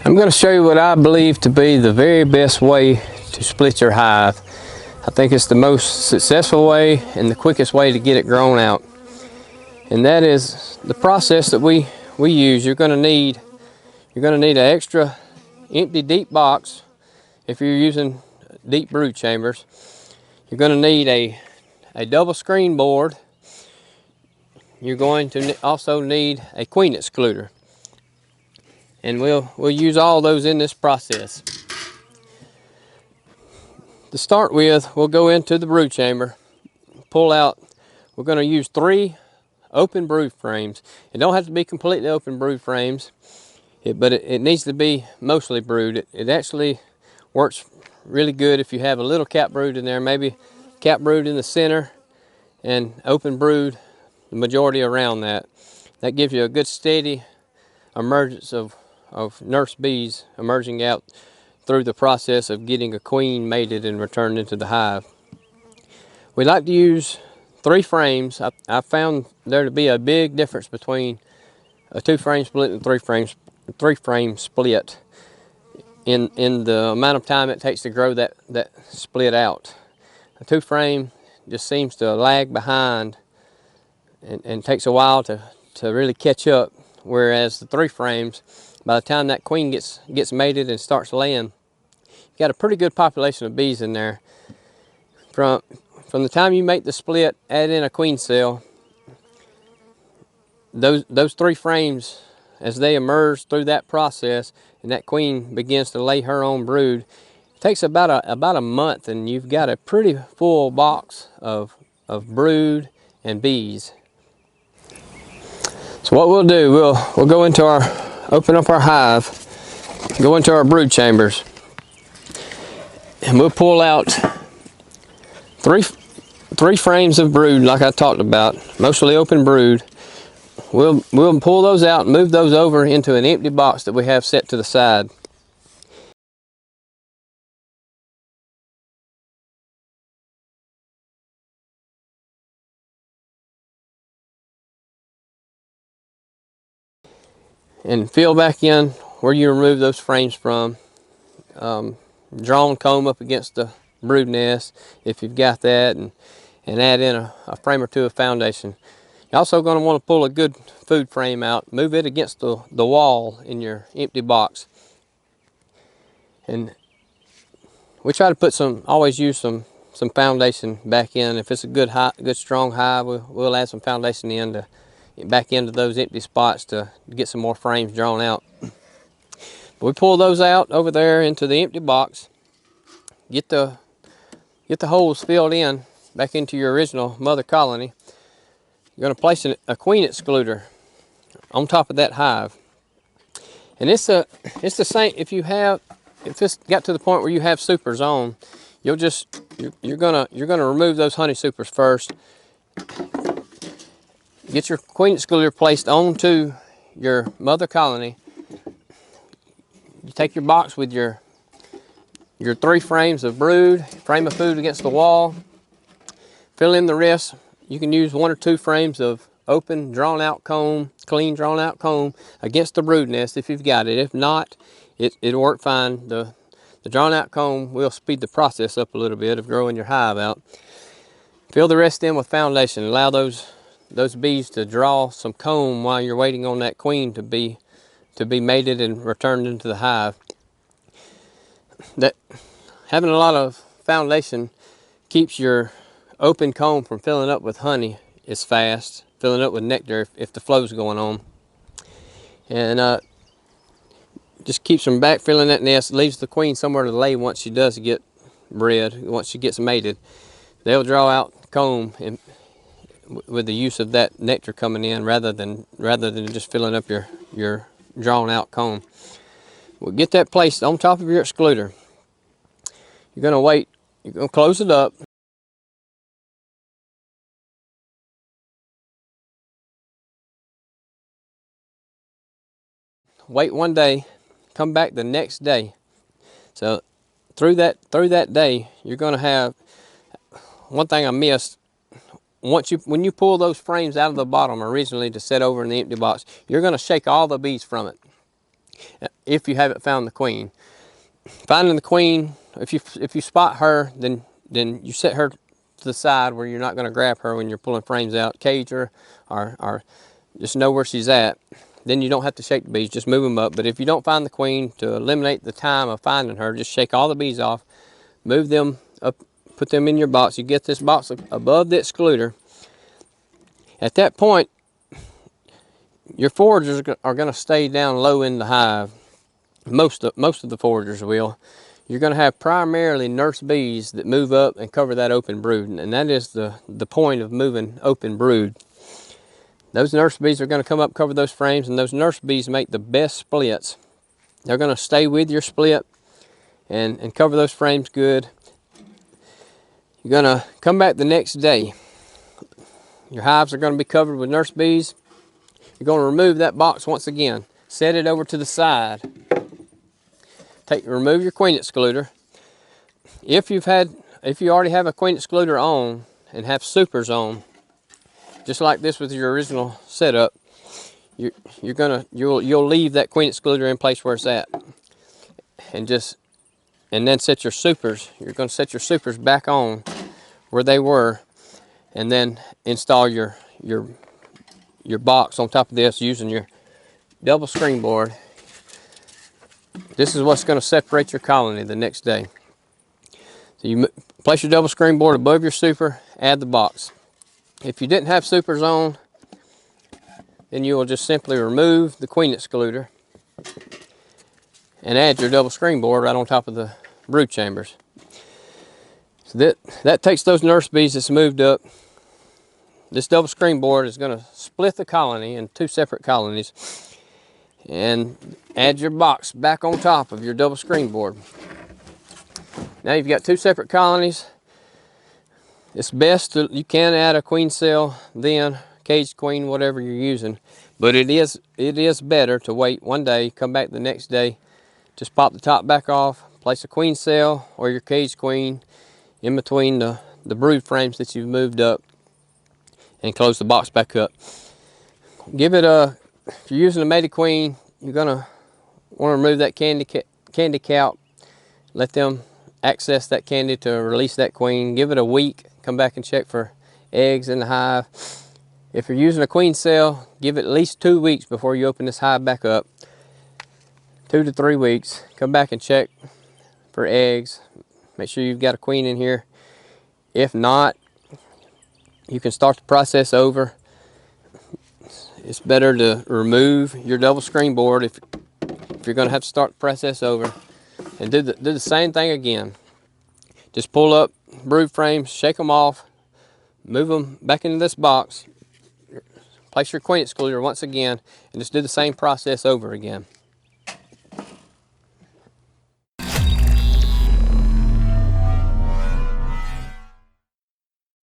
I'm going to show you what I believe to be the very best way to split your hive. I think it's the most successful way and the quickest way to get it grown out. And that is the process that we use. You're going to need an extra empty deep box if you're using deep brood chambers. You're going to need a double screen board. You're going to also need a queen excluder. And we'll use all those in this process. To start with, we'll go into the brood chamber, pull out, we're going to use 3 open brood frames. It don't have to be completely open brood frames, but it needs to be mostly brood. It actually works really good if you have a little cap brood in there, maybe cap brood in the center and open brood the majority around that. That gives you a good steady emergence of nurse bees emerging out through the process of getting a queen mated and returned into the hive. We like to use 3 frames. I found there to be a big difference between a 2-frame split and 3-frame split in the amount of time it takes to grow that split out. A 2-frame just seems to lag behind and takes a while to really catch up, whereas the 3 frames, by the time that queen gets mated and starts laying, you got a pretty good population of bees in there. From the time you make the split, add in a queen cell, those 3 frames, as they emerge through that process and that queen begins to lay her own brood, it takes about a month and you've got a pretty full box of brood and bees. So what we'll do, we'll go into open up our hive, go into our brood chambers, and we'll pull out three frames of brood like I talked about, mostly open brood. We'll pull those out and move those over into an empty box that we have set to the side. And fill back in where you remove those frames from. Drawn comb up against the brood nest if you've got that, and add in a frame or 2 of foundation. You're also going to want to pull a good food frame out, move it against the wall in your empty box. And we try to always use some foundation back in. If it's a good strong hive, we'll add some foundation back into those empty spots to get some more frames drawn out. But we pull those out over there into the empty box, get the holes filled in back into your original mother colony. You're going to place a queen excluder on top of that hive. And it's the same if it's got to the point where you have supers on, you're gonna remove those honey supers first. Get your queen excluder placed onto your mother colony. You take your box with your 3 frames of brood, frame of food against the wall, fill in the rest. You can use 1 or 2 frames of open, drawn out comb, clean drawn out comb against the brood nest if you've got it. If not, it'll work fine. The drawn out comb will speed the process up a little bit of growing your hive out. Fill the rest in with foundation. Allow those bees to draw some comb while you're waiting on that queen to be mated and returned into the hive. That having a lot of foundation keeps your open comb from filling up with honey as fast, filling up with nectar if the flow's going on. And just keeps them back filling that nest, leaves the queen somewhere to lay once she does get bred, once she gets mated. They'll draw out comb with the use of that nectar coming in rather than just filling up your drawn out comb. We'll get that placed on top of your excluder. You're going to wait, you're going to close it up. Wait 1 day, come back the next day. So through that day, you're going to have, one thing I missed, when you pull those frames out of the bottom originally to set over in the empty box, you're going to shake all the bees from it. if you haven't found the queen. Finding the queen, if you spot her, then you set her to the side where you're not going to grab her when you're pulling frames out. Cage her, or just know where she's at. Then you don't have to shake the bees, just move them up. But if you don't find the queen, to eliminate the time of finding her, just shake all the bees off, move them up, put them in your box. You get this box above the excluder. At that point, your foragers are going to stay down low in the hive. Most of the foragers will. You're going to have primarily nurse bees that move up and cover that open brood, and that is the point of moving open brood. Those nurse bees are going to come up, cover those frames, and those nurse bees make the best splits. They're going to stay with your split and cover those frames good. You're going to come back the next day. Your hives are going to be covered with nurse bees. You're going to remove that box once again. Set it over to the side. Remove your queen excluder. If you already have a queen excluder on and have supers on, just like this with your original setup, you'll leave that queen excluder in place where it's at, and then set your supers. You're going to set your supers back on where they were, and then install your box on top of this using your double screen board. This is what's going to separate your colony the next day. So you place your double screen board above your super, add the box. If you didn't have supers on, then you will just simply remove the queen excluder and add your double screen board right on top of the brood chambers. So that takes those nurse bees that's moved up. This double screen board is going to split the colony in 2 separate colonies, and add your box back on top of your double screen board. Now you've got 2 separate colonies. It's best you can add a queen cell, then caged queen, whatever you're using, but it is better to wait one day, come back the next day, just pop the top back off, place a queen cell or your caged queen in between the brood frames that you've moved up, and close the box back up. Give it if you're using a mated queen, you're gonna want to remove that candy cap, let them access that candy to release that queen. Give it a week, come back and check for eggs in the hive. If you're using a queen cell, give it at least 2 weeks before you open this hive back up. 2 to 3 weeks, come back and check for eggs. Make sure you've got a queen in here. If not, you can start the process over. It's better to remove your double screen board if you're going to have to start the process over, and do the same thing again. Just pull up brood frames, shake them off, move them back into this box, place your queen excluder once again, and just do the same process over again.